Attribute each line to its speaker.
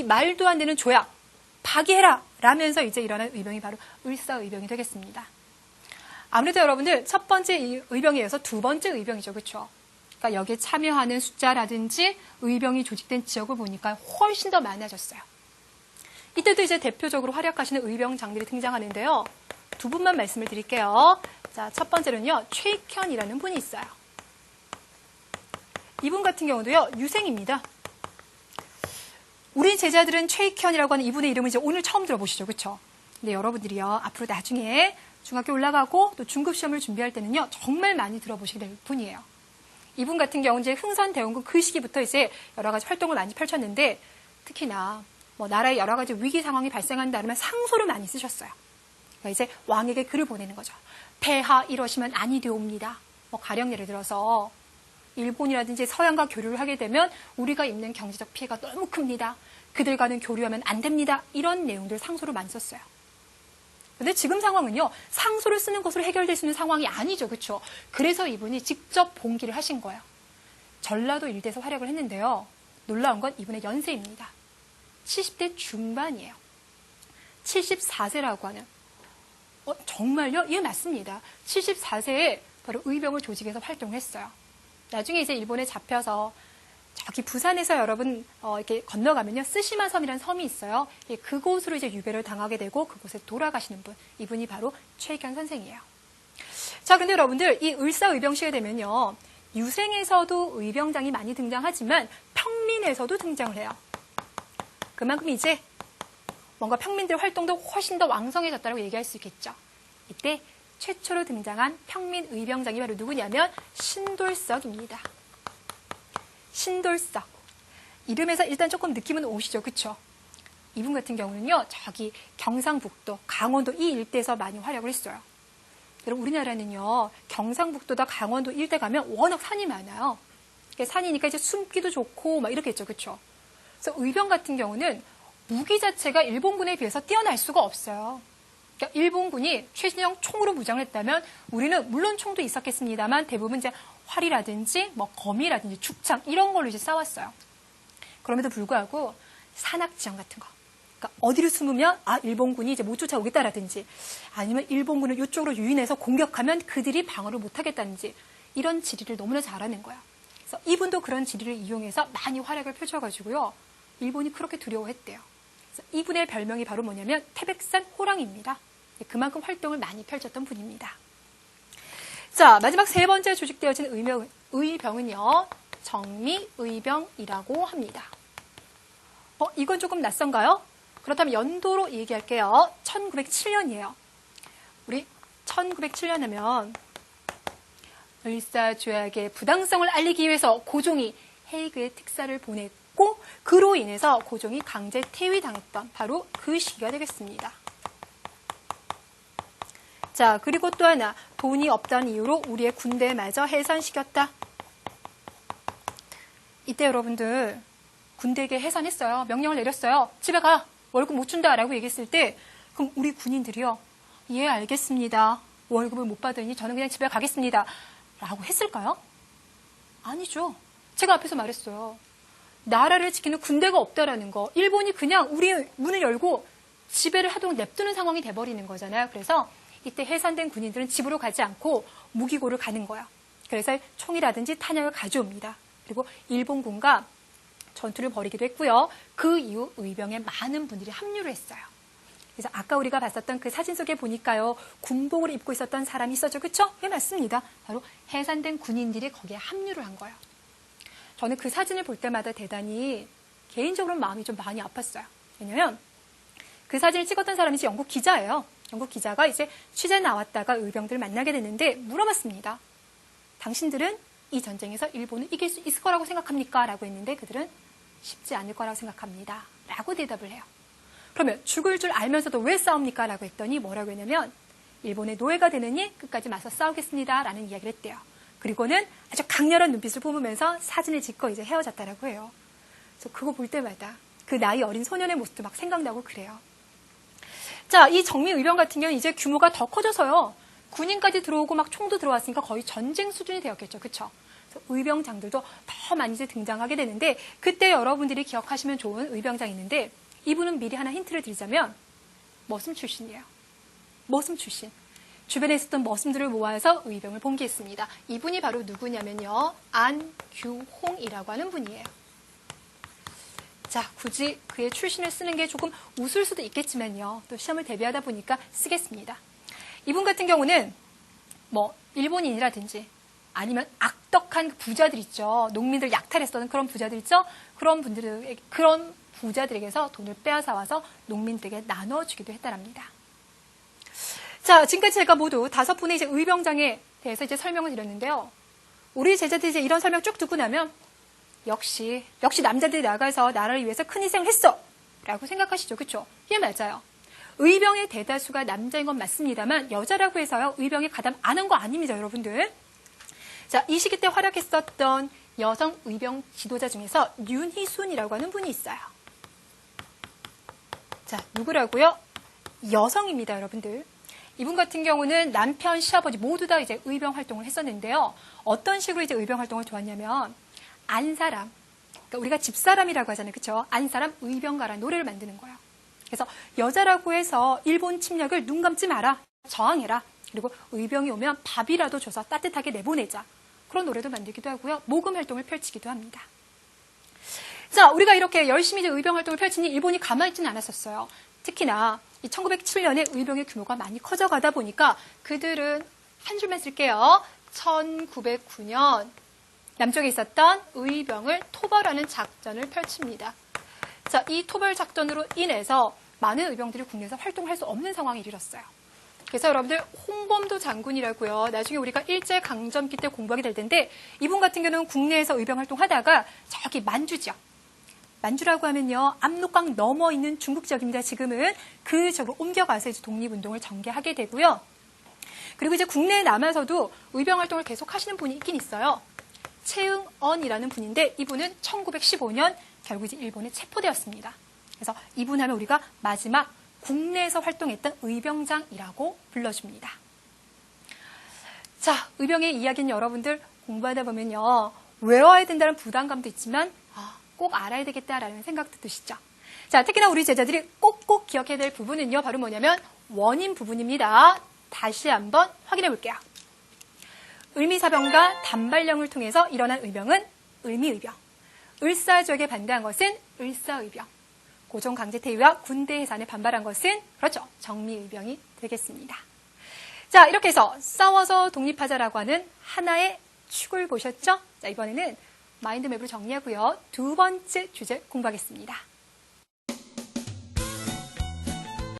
Speaker 1: 말도 안 되는 조약, 파기해라! 라면서 이제 일어난 의병이 바로 을사의병이 되겠습니다. 아무래도 여러분들 첫 번째 의병에 이어서 두 번째 의병이죠. 그렇죠? 그러니까 여기에 참여하는 숫자라든지 의병이 조직된 지역을 보니까 훨씬 더 많아졌어요. 이때도 이제 대표적으로 활약하시는 의병 장들이 등장하는데요. 두 분만 말씀을 드릴게요. 자, 첫 번째는요, 최익현이라는 분이 있어요. 이분 같은 경우도요, 유생입니다. 우리 제자들은 최익현이라고 하는 이분의 이름을 이제 오늘 처음 들어보시죠. 그렇죠? 근데 여러분들이요, 앞으로 나중에 중학교 올라가고 또 중급 시험을 준비할 때는요, 정말 많이 들어보시게 될 분이에요. 이분 같은 경우는 이제 흥선대원군 그 시기부터 이제 여러 가지 활동을 많이 펼쳤는데, 특히나 뭐 나라에 여러 가지 위기 상황이 발생한다 그러면 상소를 많이 쓰셨어요. 그러니까 이제 왕에게 글을 보내는 거죠. 폐하 이러시면 아니 되옵니다. 뭐 가령 예를 들어서 일본이라든지 서양과 교류를 하게 되면 우리가 입는 경제적 피해가 너무 큽니다. 그들과는 교류하면 안 됩니다. 이런 내용들 상소를 많이 썼어요. 근데 지금 상황은요, 상소를 쓰는 것으로 해결될 수 있는 상황이 아니죠. 그렇죠? 그래서 이분이 직접 봉기를 하신 거예요. 전라도 일대에서 활약을 했는데요. 놀라운 건 이분의 연세입니다. 70대 중반이에요. 74세라고 하는. 정말요? 예, 맞습니다. 74세에 바로 의병을 조직해서 활동했어요. 나중에 이제 일본에 잡혀서 저기 부산에서 여러분 이렇게 건너가면요, 쓰시마 섬이라는 섬이 있어요. 예, 그곳으로 이제 유배를 당하게 되고 그곳에 돌아가시는 분, 이분이 바로 최익현 선생이에요. 자, 근데 여러분들 이 을사의병시에 되면요, 유생에서도 의병장이 많이 등장하지만 평민에서도 등장을 해요. 그만큼 이제 뭔가 평민들의 활동도 훨씬 더 왕성해졌다고 얘기할 수 있겠죠. 이때 최초로 등장한 평민 의병장이 바로 누구냐면 신돌석입니다. 신돌석. 이름에서 일단 조금 느낌은 오시죠. 그렇죠? 이분 같은 경우는요, 저기 경상북도, 강원도 이 일대에서 많이 활약을 했어요. 여러분, 우리나라는요, 경상북도다 강원도 일대 가면 워낙 산이 많아요. 산이니까 이제 숨기도 좋고 막 이렇겠죠. 그렇죠? 그래서 의병 같은 경우는 무기 자체가 일본군에 비해서 뛰어날 수가 없어요. 그러니까 일본군이 최신형 총으로 무장을 했다면 우리는 물론 총도 있었겠습니다만 대부분 이제 활이라든지 뭐 검이라든지 죽창 이런 걸로 이제 싸웠어요. 그럼에도 불구하고 산악 지형 같은 거. 그러니까 어디를 숨으면 일본군이 이제 못 쫓아오겠다라든지 아니면 일본군을 이쪽으로 유인해서 공격하면 그들이 방어를 못 하겠다든지 이런 지리를 너무나 잘하는 거야. 그래서 이분도 그런 지리를 이용해서 많이 활약을 펼쳐가지고요. 일본이 그렇게 두려워했대요. 그래서 이분의 별명이 바로 뭐냐면 태백산 호랑이입니다. 그만큼 활동을 많이 펼쳤던 분입니다. 자, 마지막 세 번째 조직되어진 의병은요, 정미의병이라고 합니다. 이건 조금 낯선가요? 그렇다면 연도로 얘기할게요. 1907년이에요. 우리 1907년 하면 을사조약의 부당성을 알리기 위해서 고종이 헤이그에 특사를 보냈고 그로 인해서 고종이 강제 퇴위당했던 바로 그 시기가 되겠습니다. 자, 그리고 또 하나, 돈이 없다는 이유로 우리의 군대마저 해산시켰다. 이때 여러분들 군대에게 해산했어요. 명령을 내렸어요. 집에 가. 월급 못 준다라고 얘기했을 때 그럼 우리 군인들이요. 예, 알겠습니다. 월급을 못 받으니 저는 그냥 집에 가겠습니다. 라고 했을까요? 아니죠. 제가 앞에서 말했어요. 나라를 지키는 군대가 없다라는 거. 일본이 그냥 우리 문을 열고 지배를 하도록 냅두는 상황이 돼버리는 거잖아요. 그래서 이때 해산된 군인들은 집으로 가지 않고 무기고를 가는 거예요. 그래서 총이라든지 탄약을 가져옵니다. 그리고 일본군과 전투를 벌이기도 했고요. 그 이후 의병에 많은 분들이 합류를 했어요. 그래서 아까 우리가 봤었던 그 사진 속에 보니까요. 군복을 입고 있었던 사람이 있었죠. 그렇죠? 네, 맞습니다. 바로 해산된 군인들이 거기에 합류를 한 거예요. 저는 그 사진을 볼 때마다 대단히 개인적으로 마음이 좀 많이 아팠어요. 왜냐면 그 사진을 찍었던 사람이 영국 기자예요. 영국 기자가 이제 취재 나왔다가 의병들을 만나게 됐는데 물어봤습니다. 당신들은 이 전쟁에서 일본을 이길 수 있을 거라고 생각합니까? 라고 했는데 그들은 쉽지 않을 거라고 생각합니다. 라고 대답을 해요. 그러면 죽을 줄 알면서도 왜 싸웁니까? 라고 했더니 뭐라고 했냐면 일본의 노예가 되느니 끝까지 맞서 싸우겠습니다. 라는 이야기를 했대요. 그리고는 아주 강렬한 눈빛을 뿜으면서 사진을 찍고 이제 헤어졌다라고 해요. 그래서 그거 볼 때마다 그 나이 어린 소년의 모습도 막 생각나고 그래요. 자, 이 정미의병 같은 경우는 이제 규모가 더 커져서요. 군인까지 들어오고 막 총도 들어왔으니까 거의 전쟁 수준이 되었겠죠. 그렇죠? 의병장들도 더 많이 이제 등장하게 되는데 그때 여러분들이 기억하시면 좋은 의병장이 있는데 이분은 미리 하나 힌트를 드리자면 머슴 출신이에요. 머슴 출신. 주변에 있었던 머슴들을 모아서 의병을 봉기했습니다. 이분이 바로 누구냐면요. 안규홍이라고 하는 분이에요. 자, 굳이 그의 출신을 쓰는 게 조금 웃을 수도 있겠지만요. 또 시험을 대비하다 보니까 쓰겠습니다. 이분 같은 경우는 뭐 일본인이라든지 아니면 악덕한 부자들 있죠. 농민들 약탈했었던 그런 부자들 있죠. 그런 부자들에게서 돈을 빼앗아 와서 농민들에게 나눠주기도 했다랍니다. 자, 지금까지 제가 모두 5분의 이제 의병장에 대해서 이제 설명을 드렸는데요. 우리 제자들이 이제 이런 설명 쭉 듣고 나면 역시 남자들이 나가서 나라를 위해서 큰 희생을 했어! 라고 생각하시죠. 그쵸? 이게 맞아요. 의병의 대다수가 남자인 건 맞습니다만 여자라고 해서요. 의병에 가담 안 한 거 아닙니다. 여러분들. 자, 이 시기 때 활약했었던 여성 의병 지도자 중에서 윤희순이라고 하는 분이 있어요. 자, 누구라고요? 여성입니다. 여러분들. 이분 같은 경우는 남편, 시아버지 모두 다 이제 의병 활동을 했었는데요. 어떤 식으로 이제 의병 활동을 도왔냐면 안사람, 그러니까 우리가 집사람이라고 하잖아요. 그렇죠? 안사람 의병가라는 노래를 만드는 거예요. 그래서 여자라고 해서 일본 침략을 눈 감지 마라. 저항해라. 그리고 의병이 오면 밥이라도 줘서 따뜻하게 내보내자. 그런 노래도 만들기도 하고요. 모금 활동을 펼치기도 합니다. 자, 우리가 이렇게 열심히 이제 의병 활동을 펼치니 일본이 가만히 있지는 않았었어요. 특히나 이 1907년에 의병의 규모가 많이 커져가다 보니까 그들은 한 줄만 쓸게요. 1909년 남쪽에 있었던 의병을 토벌하는 작전을 펼칩니다. 자, 이 토벌 작전으로 인해서 많은 의병들이 국내에서 활동할 수 없는 상황에 이르렀어요. 그래서 여러분들 홍범도 장군이라고요. 나중에 우리가 일제강점기 때 공부하게 될 텐데 이분 같은 경우는 국내에서 의병 활동하다가 저기 만주 지역. 만주라고 하면요. 압록강 넘어 있는 중국 지역입니다. 지금은 그 지역으로 옮겨가서 이제 독립운동을 전개하게 되고요. 그리고 이제 국내에 남아서도 의병 활동을 계속 하시는 분이 있긴 있어요. 최응언이라는 분인데 이분은 1915년 결국 이제 일본에 체포되었습니다. 그래서 이분 하면 우리가 마지막 국내에서 활동했던 의병장이라고 불러줍니다. 자, 의병의 이야기는 여러분들 공부하다 보면요. 외워야 된다는 부담감도 있지만 꼭 알아야 되겠다라는 생각도 드시죠. 자, 특히나 우리 제자들이 꼭꼭 기억해야 될 부분은요. 바로 뭐냐면 원인 부분입니다. 다시 한번 확인해 볼게요. 을미사병과 단발령을 통해서 일어난 의병은 을미의병. 을사조약에 반대한 것은 을사의병. 고종 강제퇴위와 군대 해산에 반발한 것은 그렇죠. 정미의병이 되겠습니다. 자, 이렇게 해서 싸워서 독립하자라고 하는 하나의 축을 보셨죠? 자, 이번에는 마인드맵으로 정리하고요. 두 번째 주제 공부하겠습니다.